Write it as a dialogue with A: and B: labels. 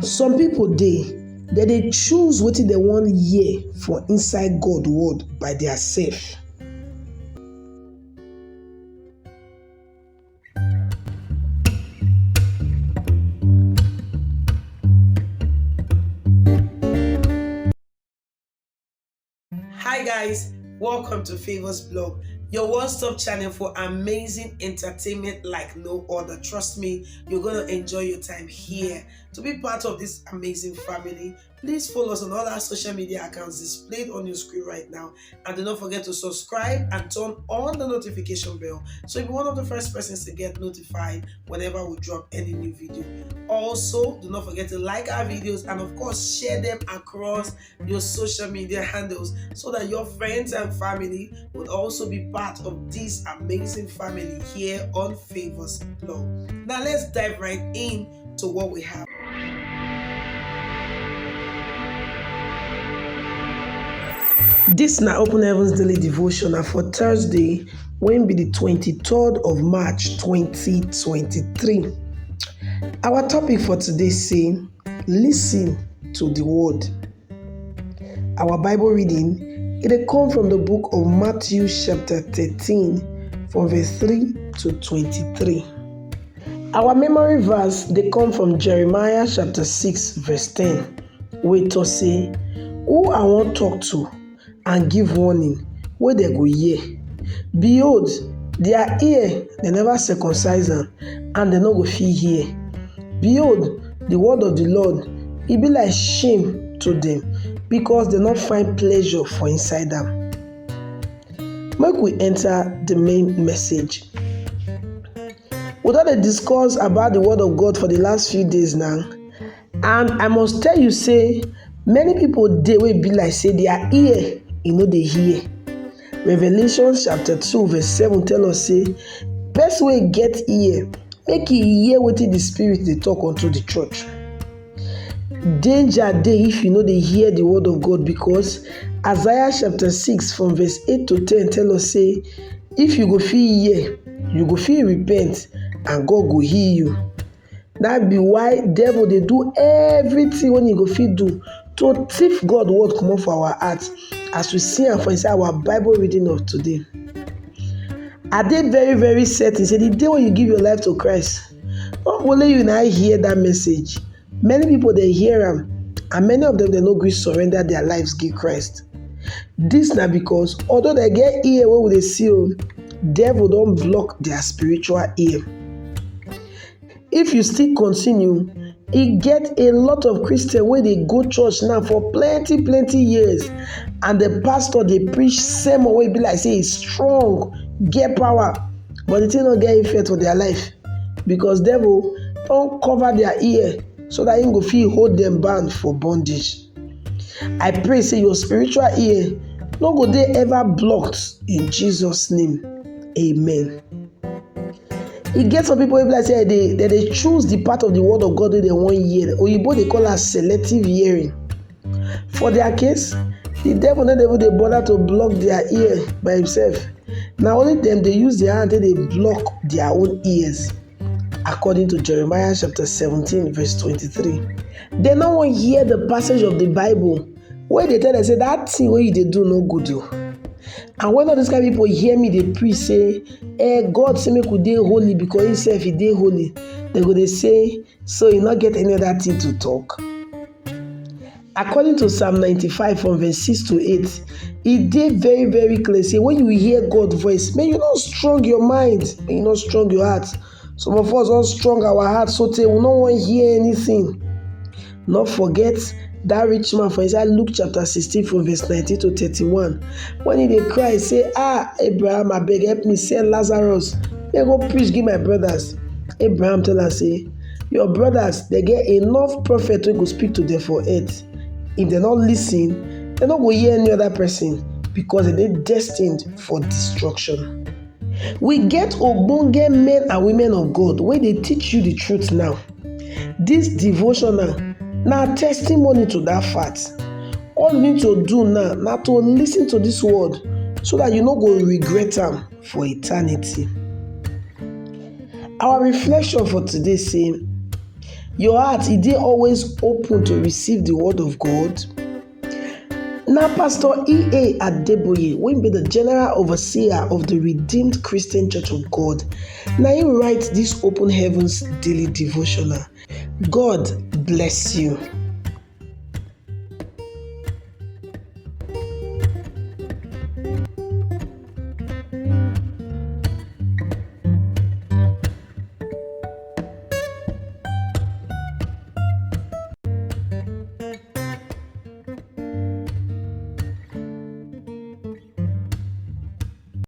A: Some people they choose wetin they wan hear for inside God word by their self. Hi guys, welcome to Favors Blog, your one-stop channel for amazing entertainment like no other. Trust me, you're gonna enjoy your time here. To be part of this amazing family, please follow us on all our social media accounts displayed on your screen right now, and do not forget to subscribe and turn on the notification bell so you'll be one of the first persons to get notified whenever we drop any new video. Also, do not forget to like our videos and of course share them across your social media handles so that your friends and family would also be part of this amazing family here on Favors Blog. Now let's dive right in to what we have. This na Open Heavens Daily Devotional for Thursday, when be the 23rd of March 2023. Our topic for today say, listen to the word. Our Bible reading, it come from the book of Matthew chapter 13 from verse 3 to 23. Our memory verse, they come from Jeremiah chapter 6 verse 10, where to say, who I want talk to and give warning, where they go hear. Behold, their ear, they never circumcise them, and they no go fit hear. Behold, the word of the Lord, it be like shame to them, because they not find pleasure for inside them. Make we enter the main message. We don discuss about the word of God for the last few days now, and I must tell you say, many people dey wey be like say their ear, they hear. Revelation chapter 2 verse 7 tell us say, best way get ear, make e hear wetin the Spirit dey talk unto the church. Danger dey if you dey hear the word of God, because Isaiah chapter 6 from verse 8 to 10 tell us say, if you go fit hear, you go fit repent, and God go heal you. That be why devil dey do everything when he go fit do to thief God word comot for our hearts, as we see am for inside our Bible reading of today. I dey very very certain say the day when you give your life to Christ, not only you now hear that message, many people they hear am, and many of them they no gree surrender their lives give Christ. This na because although they get ear wey we dey see, devil don block their spiritual ear. If you still continue, e get a lot of Christians wey dey go church now for plenty years, and the pastor dey preach sermon wey be like say e strong, get power, but the thing no get effect for their life, because devil don cover their ear so that him go fit hold them bound for bondage. I pray say your spiritual ear no go dey ever blocked in Jesus' name. Amen. E get some people wey be like say they choose the part of the word of God wey they wan hear. Oyibo they call as selective hearing. For their case, the devil no even dey bother to block their ear by himself. Na only them they use their hand, they block their own ears. According to Jeremiah chapter 17 verse 23. They no wan hear the passage of the Bible where they tell them say that thing wey you dey do no good o. And when all these kind of people hear me dey preach say, God say make we dey holy because himself he dey holy, they go dey say, so he not get any other thing to talk. According to Psalm 95 from verse 6 to 8, it dey very very clear say when you hear God's voice, may you not strong your mind, may you not strong your heart. Some of us don strong our heart so tey we no wan hear anything. Not forget that rich man for inside Luke chapter 16 from verse 19 to 31. When he dey cry, say, Abraham, abeg help me send Lazarus, make go preach give my brothers. Abraham tell am say, your brothers, they get enough prophet wey go speak to them for earth. If they not listen, they no go hear any other person, because they dey destined for destruction. We get ogbonge men and women of God wey dey teach you the truth now. This devotional na testimony to that fact. All you need to do now na to listen to this word so that you no go regret am for eternity. Our reflection for today say, Your heart, is it always open to receive the word of God? Now, Pastor E.A. Adeboye, when be the general overseer of the Redeemed Christian Church of God, now he writes this Open Heavens daily devotional. God bless you.